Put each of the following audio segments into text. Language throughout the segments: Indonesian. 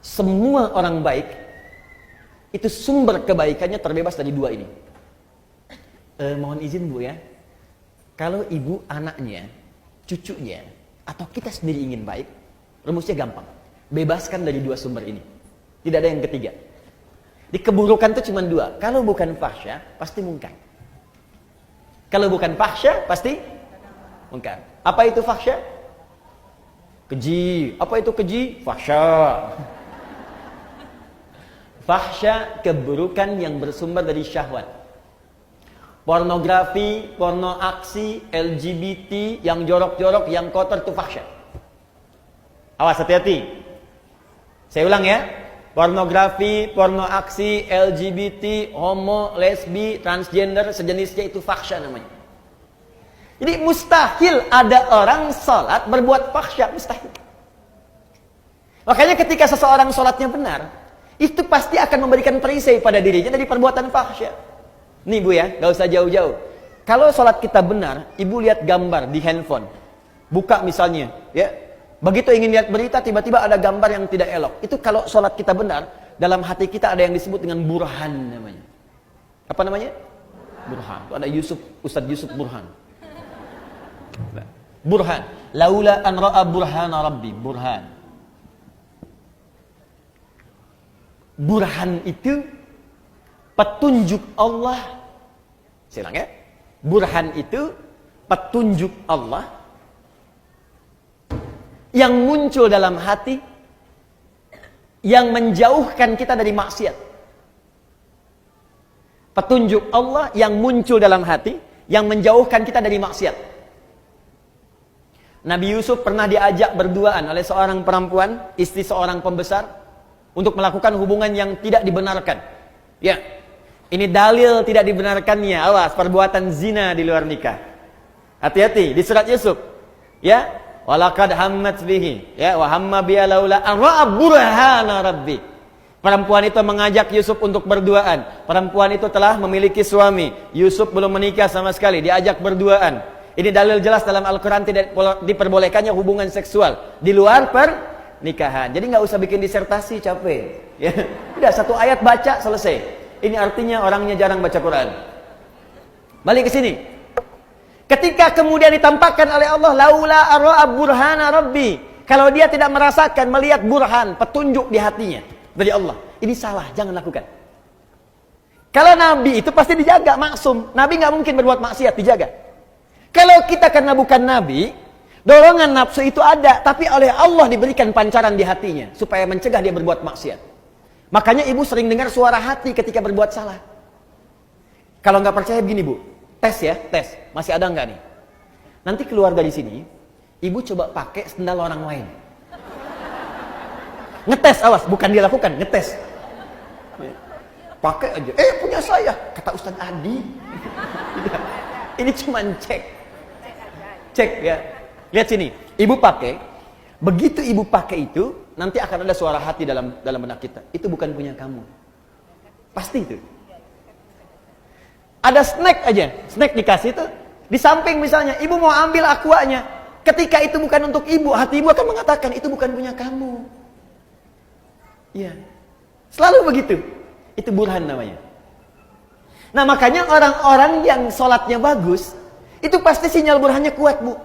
semua orang baik itu sumber kebaikannya terbebas dari dua ini. Mohon izin Bu ya, kalau ibu anaknya, cucunya, atau kita sendiri ingin baik, rumusnya gampang. Bebaskan dari dua sumber ini. Tidak ada yang ketiga. Di keburukan itu cuma dua. Kalau bukan fahsya, pasti mungkar. Kalau bukan fahsya, pasti mungkar. Apa itu fahsya? Keji. Apa itu keji? Fahsya. Fahsya, keburukan yang bersumber dari syahwat. Pornografi, porno aksi, LGBT, yang jorok-jorok, yang kotor itu fahsya. Awas, hati-hati. Saya ulang ya. Pornografi, porno aksi, LGBT, homo, lesbi, transgender, sejenisnya itu fahsya namanya. Jadi mustahil ada orang salat berbuat fahsya, mustahil. Makanya ketika seseorang salatnya benar, itu pasti akan memberikan perisai pada dirinya dari perbuatan fahsya. Nih Bu ya, gak usah jauh-jauh. Kalau sholat kita benar, ibu lihat gambar di handphone. Buka misalnya, ya. Begitu ingin lihat berita, tiba-tiba ada gambar yang tidak elok. Itu kalau sholat kita benar, dalam hati kita ada yang disebut dengan burhan namanya. Apa namanya? Burhan. Itu ada Ustadz Yusuf Burhan. Burhan. Laula an ra'a burhana rabbi. Burhan. Burhan itu petunjuk Allah. Saya ulang ya. Burhan itu petunjuk Allah yang muncul dalam hati, yang menjauhkan kita dari maksiat. Petunjuk Allah yang muncul dalam hati, yang menjauhkan kita dari maksiat. Nabi Yusuf pernah diajak berduaan oleh seorang perempuan, istri seorang pembesar, untuk melakukan hubungan yang tidak dibenarkan. Ya, ini dalil tidak dibenarkannya. Awas, perbuatan zina di luar nikah. Hati-hati di surat Yusuf. Ya, walaqad hammat bihi, ya, wa hamma biha laula an ra'a burhana rabbi. Perempuan itu mengajak Yusuf untuk berduaan. Perempuan itu telah memiliki suami. Yusuf belum menikah sama sekali, diajak berduaan. Ini dalil jelas dalam Al-Qur'an tidak diperbolehkannya hubungan seksual di luar pernikahan. Jadi nggak usah bikin disertasi, capek. Ya, udah satu ayat baca selesai. Ini artinya orangnya jarang baca Quran. Balik ke sini. Ketika kemudian ditampakkan oleh Allah, laula ara'a burhana rabbi. Kalau dia tidak merasakan, melihat burhan, petunjuk di hatinya dari Allah, ini salah, jangan lakukan. Kalau Nabi itu pasti dijaga, maksum. Nabi nggak mungkin berbuat maksiat, dijaga. Kalau kita karena bukan Nabi, dorongan nafsu itu ada, tapi oleh Allah diberikan pancaran di hatinya supaya mencegah dia berbuat maksiat. Makanya ibu sering dengar suara hati ketika berbuat salah. Kalau nggak percaya begini Bu, tes ya, tes. Masih ada nggak nih? Nanti keluar dari sini, ibu coba pakai sendal orang lain. Ngetes, awas, bukan dia lakukan, ngetes. Pakai aja, punya saya, kata Ustaz Adi. Ini cuma cek ya. Lihat sini, ibu pakai, begitu ibu pakai itu, nanti akan ada suara hati dalam benak kita. Itu bukan punya kamu. Pasti itu. Ada snack aja. Snack dikasih itu. Di samping misalnya, ibu mau ambil aquanya. Ketika itu bukan untuk ibu, hati ibu akan mengatakan, itu bukan punya kamu. Iya. Selalu begitu. Itu burhan namanya. Nah makanya orang-orang yang sholatnya bagus, itu pasti sinyal burhannya kuat Bu.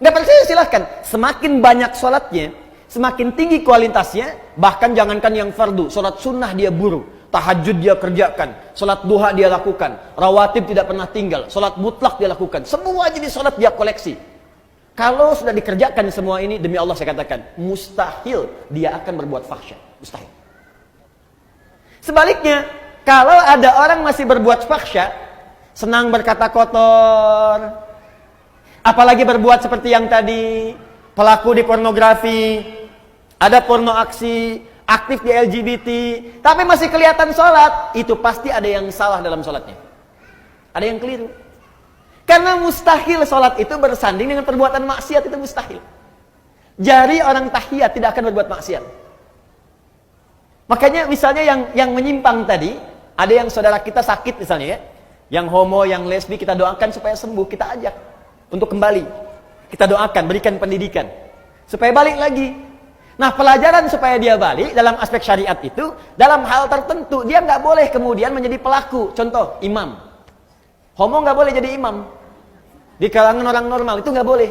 Nggak percaya silahkan. Semakin banyak sholatnya, semakin tinggi kualitasnya, bahkan jangankan yang fardu, sholat sunnah dia buru, tahajud dia kerjakan, sholat duha dia lakukan, rawatib tidak pernah tinggal, sholat mutlak dia lakukan, semua jenis sholat dia koleksi. Kalau sudah dikerjakan semua ini, demi Allah saya katakan, mustahil dia akan berbuat fahsya, mustahil. Sebaliknya, kalau ada orang masih berbuat fahsya, senang berkata kotor, apalagi berbuat seperti yang tadi, pelaku di pornografi, ada porno aksi, aktif di LGBT, tapi masih kelihatan sholat, itu pasti ada yang salah dalam sholatnya. Ada yang keliru. Karena mustahil sholat itu bersanding dengan perbuatan maksiat, itu mustahil. Jari orang tahiyat tidak akan berbuat maksiat. Makanya misalnya yang menyimpang tadi, ada yang saudara kita sakit misalnya ya, yang homo, yang lesbi, kita doakan supaya sembuh, kita ajak untuk kembali. Kita doakan, berikan pendidikan supaya balik lagi. Nah, pelajaran supaya dia balik dalam aspek syariat itu, dalam hal tertentu, dia nggak boleh kemudian menjadi pelaku. Contoh, imam. Homo nggak boleh jadi imam. Di kalangan orang normal itu nggak boleh.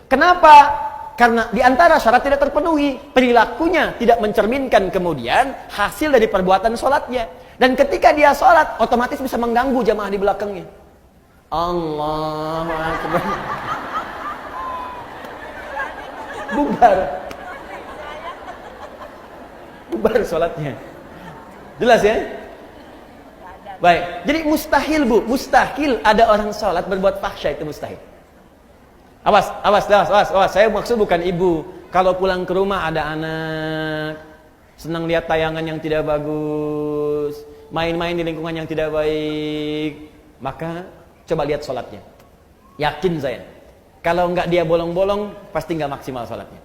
Kenapa? Karena di antara syarat tidak terpenuhi. Perilakunya tidak mencerminkan kemudian hasil dari perbuatan sholatnya. Dan ketika dia sholat, otomatis bisa mengganggu jamaah di belakangnya. Allahu Akbar. Bubar. Bubar sholatnya. Jelas ya? Baik. Jadi mustahil, Bu. Mustahil ada orang sholat berbuat fahsya, itu mustahil. Awas. Saya maksud bukan ibu. Kalau pulang ke rumah ada anak, senang lihat tayangan yang tidak bagus, main-main di lingkungan yang tidak baik, maka coba lihat sholatnya. Yakin saya. Kalau enggak dia bolong-bolong, pasti enggak maksimal sholatnya.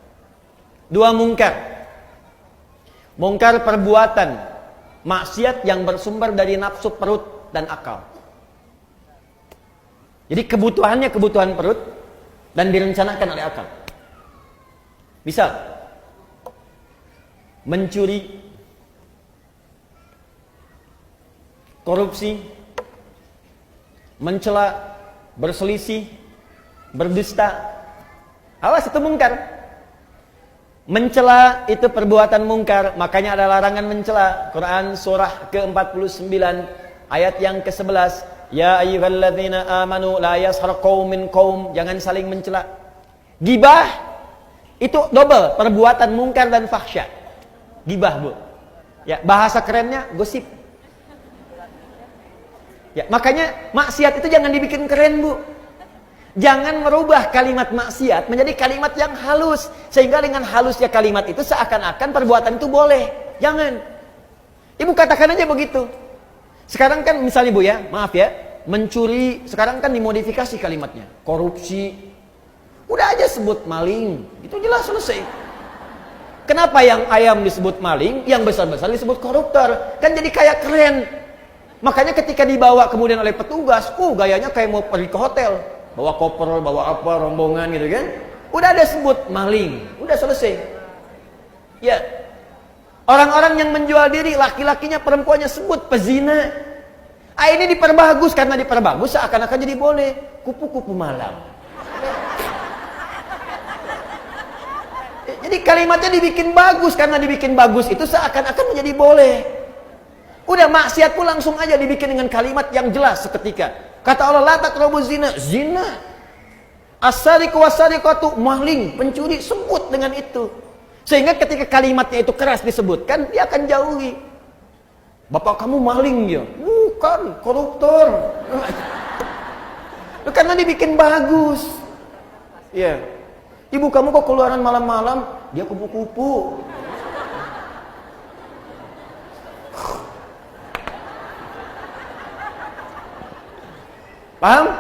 2, mungkar. Mungkar perbuatan maksiat yang bersumber dari nafsu perut dan akal. Jadi kebutuhannya kebutuhan perut dan direncanakan oleh akal. Misal mencuri, korupsi, mencela, berselisih, berdusta. Awas, itu mungkar. Mencela itu perbuatan mungkar, makanya ada larangan mencela. Quran surah ke-49 ayat yang ke-11, ya ayyuhalladzina amanu la yaskhar qaumin qaum, jangan saling mencela. Gibah itu double, perbuatan mungkar dan fahsya. Gibah, Bu. Ya, bahasa kerennya gosip. Ya, makanya maksiat itu jangan dibikin keren, Bu. Jangan merubah kalimat maksiat menjadi kalimat yang halus, sehingga dengan halusnya kalimat itu seakan-akan perbuatan itu boleh. Jangan. Ibu katakan aja begitu. Sekarang kan misalnya, Bu, ya, maaf ya, mencuri sekarang kan dimodifikasi kalimatnya. Korupsi, udah aja sebut maling, itu jelas selesai. Kenapa yang ayam disebut maling, yang besar-besar disebut koruptor? Kan jadi kayak keren. Makanya ketika dibawa kemudian oleh petugas, gayanya kayak mau pergi ke hotel. Bawa koper, bawa apa, rombongan gitu kan. Udah ada sebut maling, udah selesai. Ya. Orang-orang yang menjual diri, laki-lakinya, perempuannya sebut pezina. Ini diperbagus, karena diperbagus seakan-akan jadi boleh. Kupu-kupu malam. Jadi kalimatnya dibikin bagus, karena dibikin bagus itu seakan-akan menjadi boleh. Udah, maksiat pun langsung aja dibikin dengan kalimat yang jelas seketika. Kata Allah, la taqrabu zina, zina. As-sariqu was-sariqatu, maling, pencuri, sebut dengan itu. Sehingga ketika kalimatnya itu keras disebutkan, dia akan jauhi. Bapak kamu maling ya? Bukan, koruptor. Karena dibikin bagus. Ya. Ibu kamu kok keluaran malam-malam? Dia kupu-kupu. Paham?